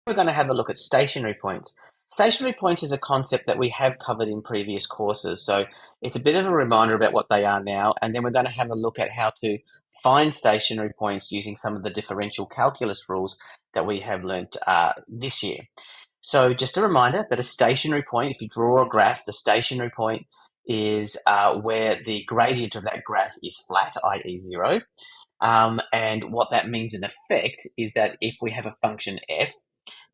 we're going to have a look at stationary points. Stationary points is a concept that we have covered in previous courses, so it's a bit of a reminder about what they are now, and then we're going to have a look at how to find stationary points using some of the differential calculus rules that we have learnt this year. So just a reminder that a stationary point, if you draw a graph, the stationary point is where the gradient of that graph is flat, i.e. 0. And what that means in effect is that if we have a function f,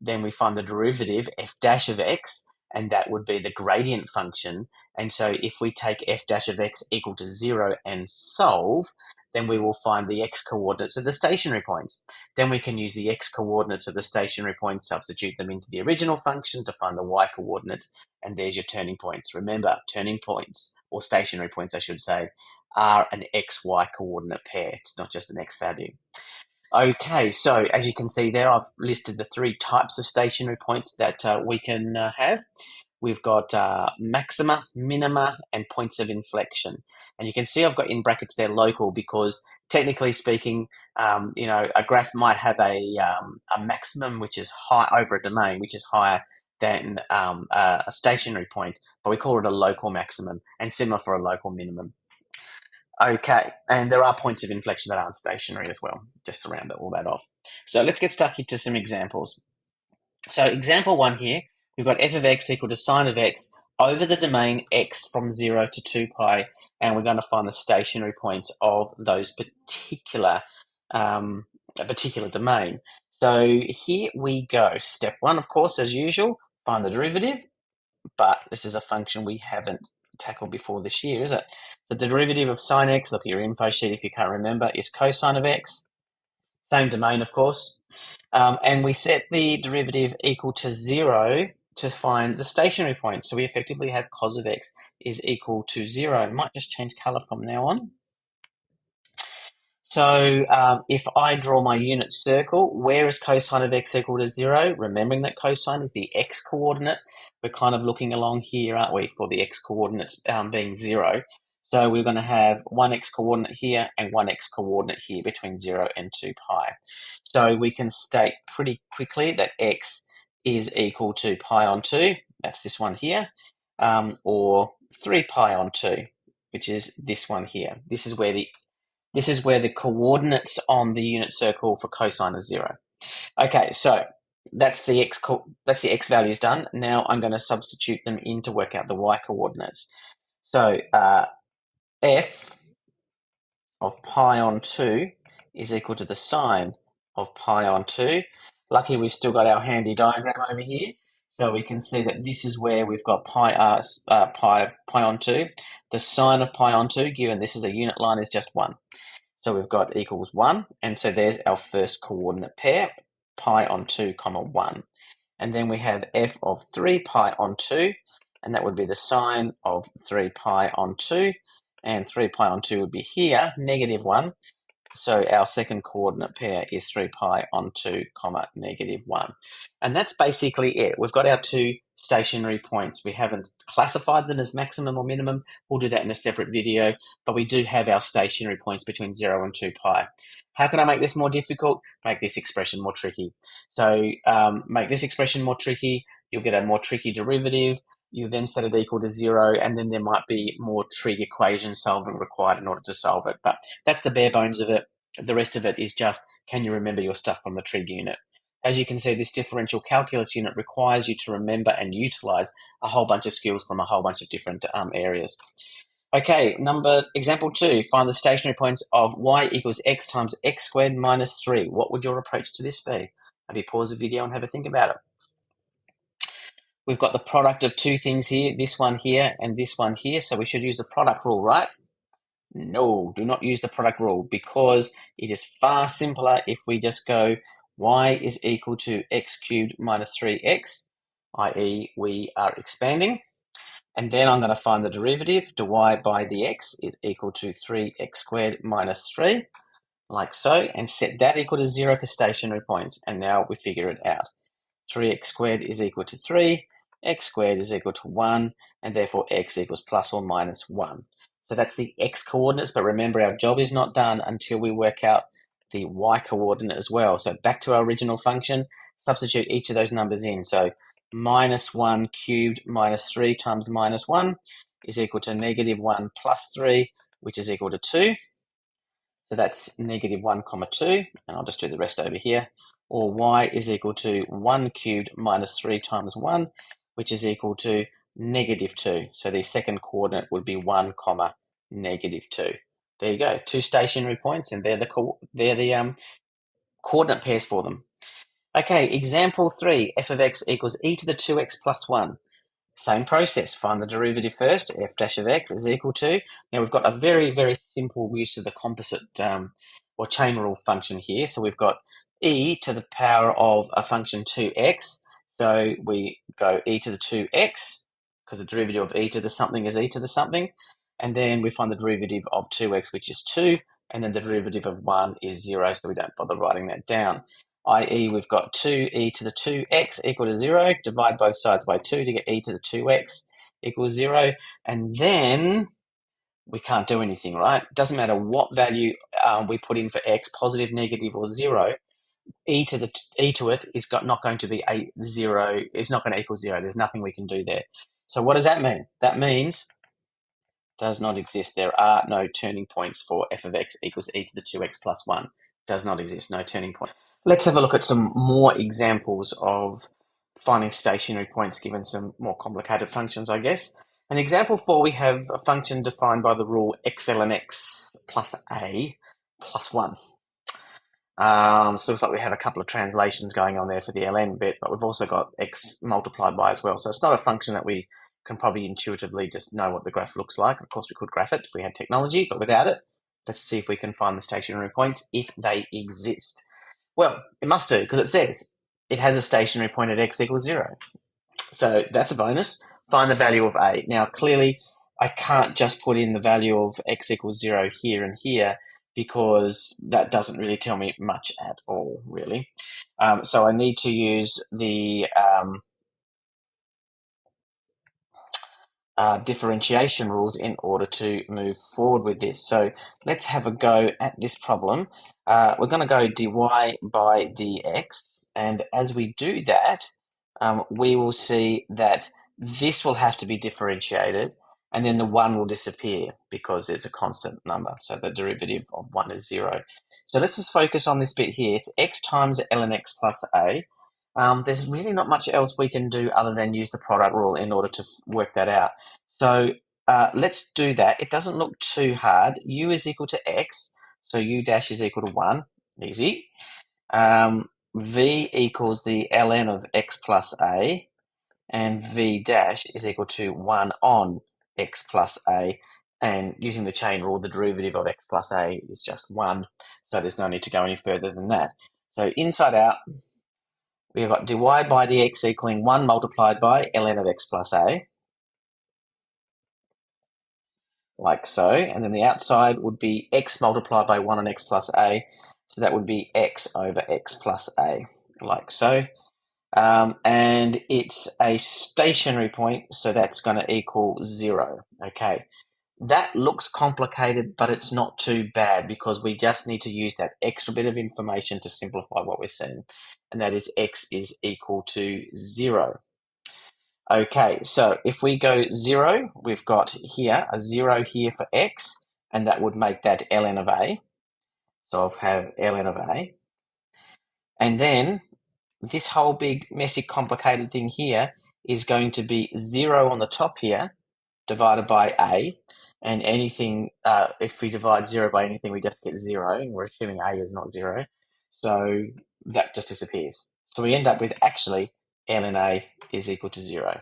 then we find the derivative f dash of x, and that would be the gradient function. And so if we take f dash of x equal to 0 and solve, then we will find the x coordinates of the stationary points. Then we can use the x coordinates of the stationary points, substitute them into the original function to find the y coordinates, and there's your turning points. Remember, turning points, or stationary points I should say, are an xy coordinate pair. It's not just an x value. Okay, so as you can see there, I've listed the three types of stationary points that we can have. We've got maxima, minima, and points of inflection. And you can see I've got in brackets there local because technically speaking, a graph might have a maximum which is high over a domain, which is higher than a stationary point, but we call it a local maximum, and similar for a local minimum. Okay, and there are points of inflection that aren't stationary as well, just to round all that off. So let's get stuck into some examples. So example 1 here, we've got f of x equal to sine of x over the domain x from 0 to 2 pi, and we're going to find the stationary points of those particular domain. So here we go. Step 1, of course, as usual, find the derivative, but this is a function we haven't tackled before this year, is it? So the derivative of sine x, look at your info sheet if you can't remember, is cosine of x. Same domain, of course. And we set the derivative equal to 0 to find the stationary point. So we effectively have cos of x is equal to 0. It might just change colour from now on. So if I draw my unit circle, where is cosine of x equal to 0? Remembering that cosine is the x coordinate. We're kind of looking along here, aren't we, for the x coordinates being 0. So we're going to have one x coordinate here and one x coordinate here between 0 and 2 pi. So we can state pretty quickly that x is equal to pi on 2, that's this one here, or 3 pi on 2, which is this one here. This is where the coordinates on the unit circle for cosine is 0. Okay, so that's the x values done. Now I'm going to substitute them in to work out the y coordinates. So f of pi on 2 is equal to the sine of pi on 2. Lucky we've still got our handy diagram over here. So we can see that this is where we've got pi on 2. The sine of pi on 2, given this is a unit line, is just 1. So we've got equals 1. And so there's our first coordinate pair, pi on 2, comma 1. And then we have f of 3 pi on 2, and that would be the sine of 3 pi on 2. And 3 pi on 2 would be here, negative 1. So our second coordinate pair is 3 pi on 2, comma, negative 1. And that's basically it. We've got our two stationary points. We haven't classified them as maximum or minimum. We'll do that in a separate video, but we do have our stationary points between 0 and 2 pi. How can I make this more difficult? Make this expression more tricky. So make this expression more tricky. You'll get a more tricky derivative. You then set it equal to 0, and then there might be more trig equation solving required in order to solve it. But that's the bare bones of it. The rest of it is just, can you remember your stuff from the trig unit? As you can see, this differential calculus unit requires you to remember and utilize a whole bunch of skills from a whole bunch of different areas. Okay, example 2, find the stationary points of y equals x times x squared minus 3. What would your approach to this be? Maybe pause the video and have a think about it. We've got the product of two things here, this one here and this one here, so we should use the product rule, right? No, do not use the product rule because it is far simpler if we just go y is equal to x cubed minus 3x, i.e. we are expanding. And then I'm going to find the derivative, dy by dx is equal to 3x squared minus 3, like so, and set that equal to 0 for stationary points. And now we figure it out. 3x squared is equal to 3, x squared is equal to 1, and therefore x equals plus or minus 1. So that's the x coordinates, but remember our job is not done until we work out the y coordinate as well. So back to our original function, substitute each of those numbers in. So minus 1 cubed minus 3 times minus 1 is equal to negative 1 plus 3, which is equal to 2. So that's negative 1 comma 2, and I'll just do the rest over here. Or y is equal to 1 cubed minus 3 times 1, which is equal to negative 2. So the second coordinate would be 1 comma negative 2. There you go, 2 stationary points, and they're the coordinate pairs for them. Okay, example 3, f of x equals e to the 2x plus 1. Same process, find the derivative first, f dash of x is equal to, now we've got a very, very simple use of the composite or chain rule function here. So we've got e to the power of a function 2x. So we go e to the 2x, because the derivative of e to the something is e to the something. And then we find the derivative of 2x, which is 2. And then the derivative of 1 is 0, so we don't bother writing that down. I.e. we've got 2e to the 2x equal to 0, divide both sides by 2 to get e to the 2x equals 0, and then we can't do anything, right? Doesn't matter what value we put in for x, positive, negative, or 0, e to it is not going to be a 0, it's not going to equal 0, there's nothing we can do there. So what does that mean? That means does not exist. There are no turning points for f of x equals e to the 2x plus 1. Does not exist, no turning point. Let's have a look at some more examples of finding stationary points given some more complicated functions, I guess. In example 4, we have a function defined by the rule x ln x plus a plus 1. So it looks like we have a couple of translations going on there for the ln bit, but we've also got x multiplied by as well. So it's not a function that we can probably intuitively just know what the graph looks like. Of course, we could graph it if we had technology, but without it, let's see if we can find the stationary points if they exist. Well, it must do, because it says it has a stationary point at x equals 0. So that's a bonus. Find the value of a. Now, clearly, I can't just put in the value of x equals 0 here and here, because that doesn't really tell me much at all, really. So I need to use the differentiation rules in order to move forward with this. So let's have a go at this problem. We're going to go dy by dx, and as we do that, we will see that this will have to be differentiated, and then the 1 will disappear because it's a constant number, so the derivative of 1 is 0. So let's just focus on this bit here. It's x times ln x plus a. There's really not much else we can do other than use the product rule in order to work that out. So let's do that. It doesn't look too hard. U is equal to x, so u dash is equal to 1. Easy. V equals the ln of x plus a, and v dash is equal to 1 on x plus a, and using the chain rule, the derivative of x plus a is just 1, so there's no need to go any further than that. So inside out, we've got dy by dx equaling 1 multiplied by ln of x plus a, like so, and then the outside would be x multiplied by 1 on x plus a, so that would be x over x plus a, like so. And it's a stationary point, so that's going to equal 0. Okay, that looks complicated, but it's not too bad because we just need to use that extra bit of information to simplify what we're seeing, and that is x is equal to 0. Okay, so if we go 0, we've got here a 0 here for x, and that would make that ln of a. So I'll have ln of a. And then this whole big, messy, complicated thing here is going to be 0 on the top here, divided by a, and anything, if we divide 0 by anything, we just get 0, and we're assuming a is not 0, so that just disappears. So we end up with actually ln a is equal to 0.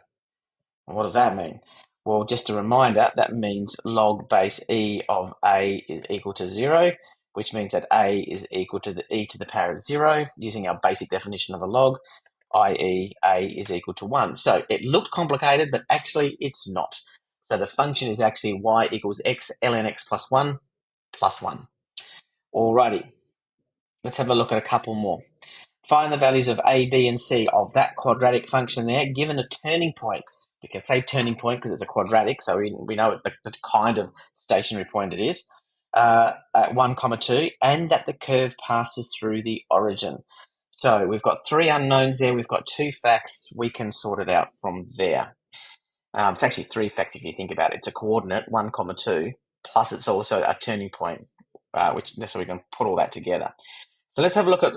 And what does that mean? Well, just a reminder, that means log base e of a is equal to 0, which means that a is equal to the e to the power of 0, using our basic definition of a log, i.e. a is equal to 1. So it looked complicated, but actually it's not. So the function is actually y equals x ln x plus 1 plus 1. Alrighty, let's have a look at a couple more. Find the values of a, b, and c of that quadratic function there, given a turning point. We can say turning point because it's a quadratic, so we know the kind of stationary point it is, at 1, 2, and that the curve passes through the origin. So we've got 3 unknowns there. We've got 2 facts. We can sort it out from there. It's actually 3 facts if you think about it. It's a coordinate, 1, 2, plus it's also a turning point, so we can put all that together. So let's have a look at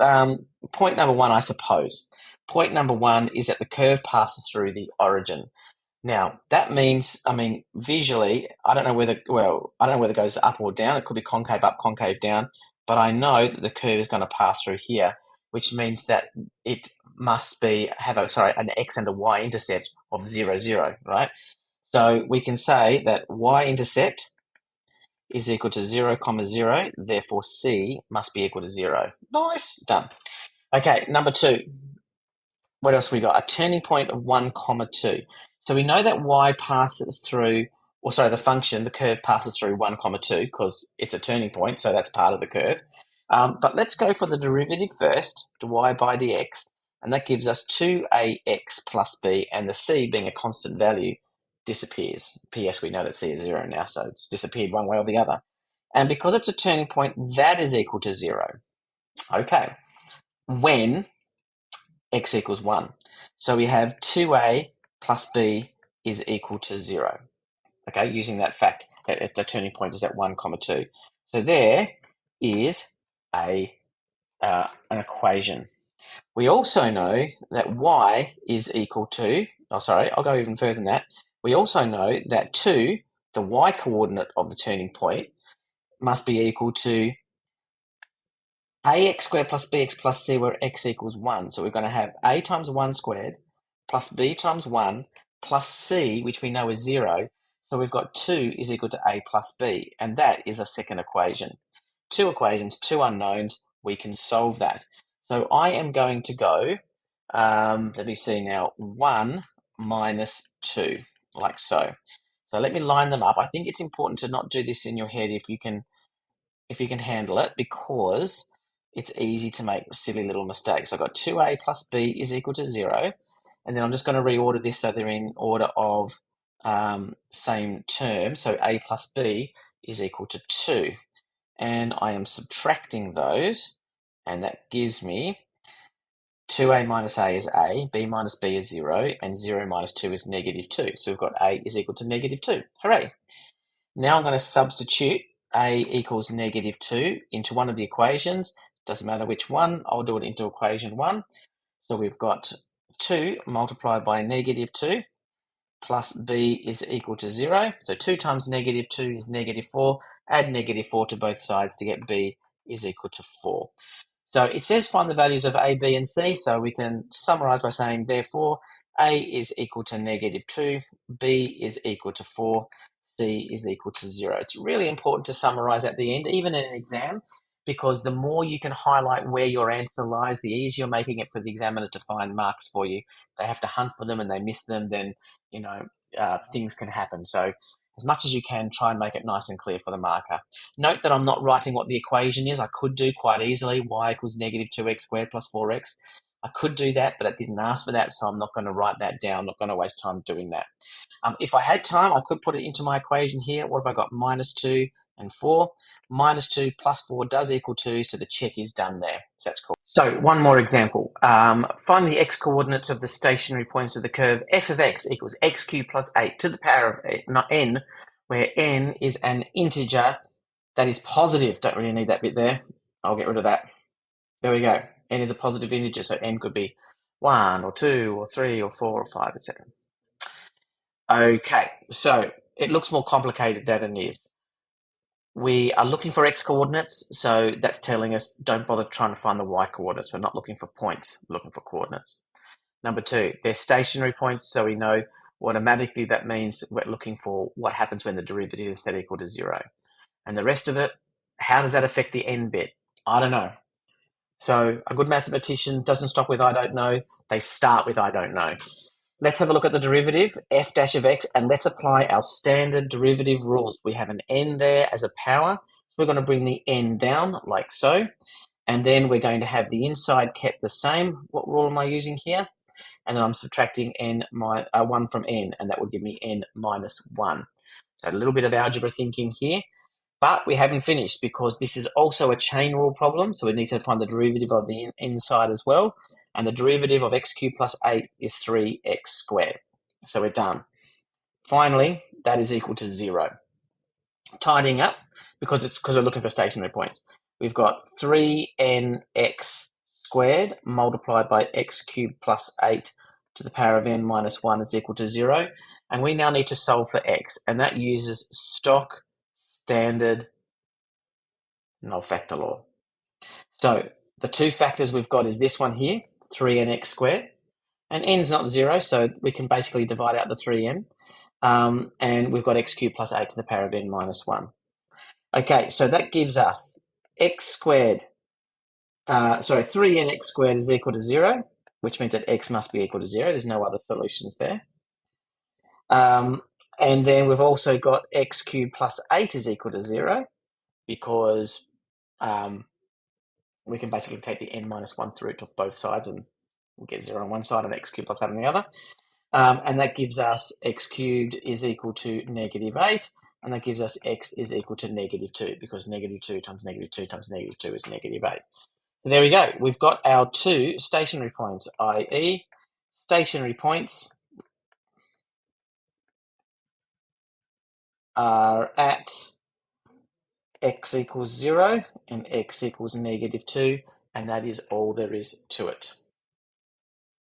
point number 1, I suppose. Point number 1 is that the curve passes through the origin. Now, that means, visually, I don't know whether it goes up or down. It could be concave up, concave down, but I know that the curve is going to pass through here, which means that it must have an x and a y intercept of 0, 0, right? So we can say that y-intercept is equal to 0, 0, therefore C must be equal to 0. Nice, done. Okay, number 2. What else we got? A turning point of 1, 2. So we know that y passes through, the function, the curve passes through 1, 2, because it's a turning point, so that's part of the curve. But let's go for the derivative first, y by dx, and that gives us 2ax plus b, and the c, being a constant value, disappears. P.S. we know that c is 0 now, so it's disappeared one way or the other. And because it's a turning point, that is equal to 0. Okay. When x equals 1. So we have 2a plus b is equal to 0. Okay, using that fact that the turning point is at 1, 2. So there is an equation. We also know that y is equal to, I'll go even further than that. We also know that 2, the y coordinate of the turning point, must be equal to ax squared plus bx plus c, where x equals 1. So we're going to have a times 1 squared plus b times 1 plus c, which we know is 0. So we've got 2 is equal to a plus b, and that is a second equation. 2 equations, 2 unknowns, we can solve that. So I am going to go, let me see now, 1 minus 2, like so. So let me line them up. I think it's important to not do this in your head if you can handle it, because it's easy to make silly little mistakes. So I've got 2a plus b is equal to 0, and then I'm just going to reorder this so they're in order of same term. So a plus b is equal to 2, and I am subtracting those, and that gives me 2a minus a is a, b minus b is 0, and 0 minus 2 is negative 2. So we've got a is equal to negative 2. Hooray! Now I'm going to substitute a equals negative 2 into one of the equations. Doesn't matter which one, I'll do it into equation 1. So we've got 2 multiplied by negative 2 plus b is equal to 0. So 2 times negative 2 is negative 4. Add negative 4 to both sides to get b is equal to 4. So it says find the values of a, b, and c, so we can summarize by saying, therefore, a is equal to negative 2, b is equal to 4, c is equal to 0. It's really important to summarize at the end, even in an exam, because the more you can highlight where your answer lies, the easier you're making it for the examiner to find marks for you. They have to hunt for them and they miss them, then, things can happen. So as much as you can, try and make it nice and clear for the marker. Note that I'm not writing what the equation is. I could do quite easily y equals negative 2x squared plus 4x. I could do that, but it didn't ask for that, so I'm not going to write that down. I'm not going to waste time doing that. If I had time, I could put it into my equation here. What have I got? Minus 2 and 4. Minus 2 plus 4 does equal 2, so the check is done there. So that's cool. So one more example. Find the x-coordinates of the stationary points of the curve f of x equals x cubed plus 8 to the power of n, where n is an integer that is positive. Don't really need that bit there. I'll get rid of that. There we go. N is a positive integer, so n could be 1 or 2 or 3 or 4 or 5, etc. Okay, so it looks more complicated than it is. We are looking for x coordinates, so that's telling us don't bother trying to find the y coordinates. We're not looking for points, we're looking for coordinates. Number 2, they're stationary points, so we know automatically that means we're looking for what happens when the derivative is set equal to 0. And the rest of it, how does that affect the n bit? I don't know. So a good mathematician doesn't stop with I don't know, they start with I don't know. Let's have a look at the derivative, f dash of x, and let's apply our standard derivative rules. We have an n there as a power, so we're going to bring the n down like so, and then we're going to have the inside kept the same. What rule am I using here? And then I'm subtracting 1 from n, and that would give me n minus 1. So a little bit of algebra thinking here. But we haven't finished because this is also a chain rule problem, so we need to find the derivative of the inside as well. And the derivative of x cubed plus 8 is 3x squared. So we're done. Finally, that is equal to 0. Tidying up, because we're looking for stationary points. We've got 3nx squared multiplied by x cubed plus 8 to the power of n minus 1 is equal to 0. And we now need to solve for x, and that uses stock standard null factor law. So the two factors we've got is this one here, 3nx squared, and n's not 0, so we can basically divide out the 3n, and we've got x cubed plus 8 to the power of n minus 1. Okay, so that gives us x squared, 3nx squared is equal to 0, which means that x must be equal to 0. There's no other solutions there. And then we've also got x cubed plus 8 is equal to 0, because we can basically take the n minus 1th root off both sides and we'll get 0 on one side and x cubed plus 8 on the other. And that gives us x cubed is equal to negative 8, and that gives us x is equal to negative 2, because negative 2 times negative 2 times negative 2 is negative 8. So there we go. We've got our two stationary points, i.e. stationary points are at x equals 0 and x equals negative 2, and that is all there is to it.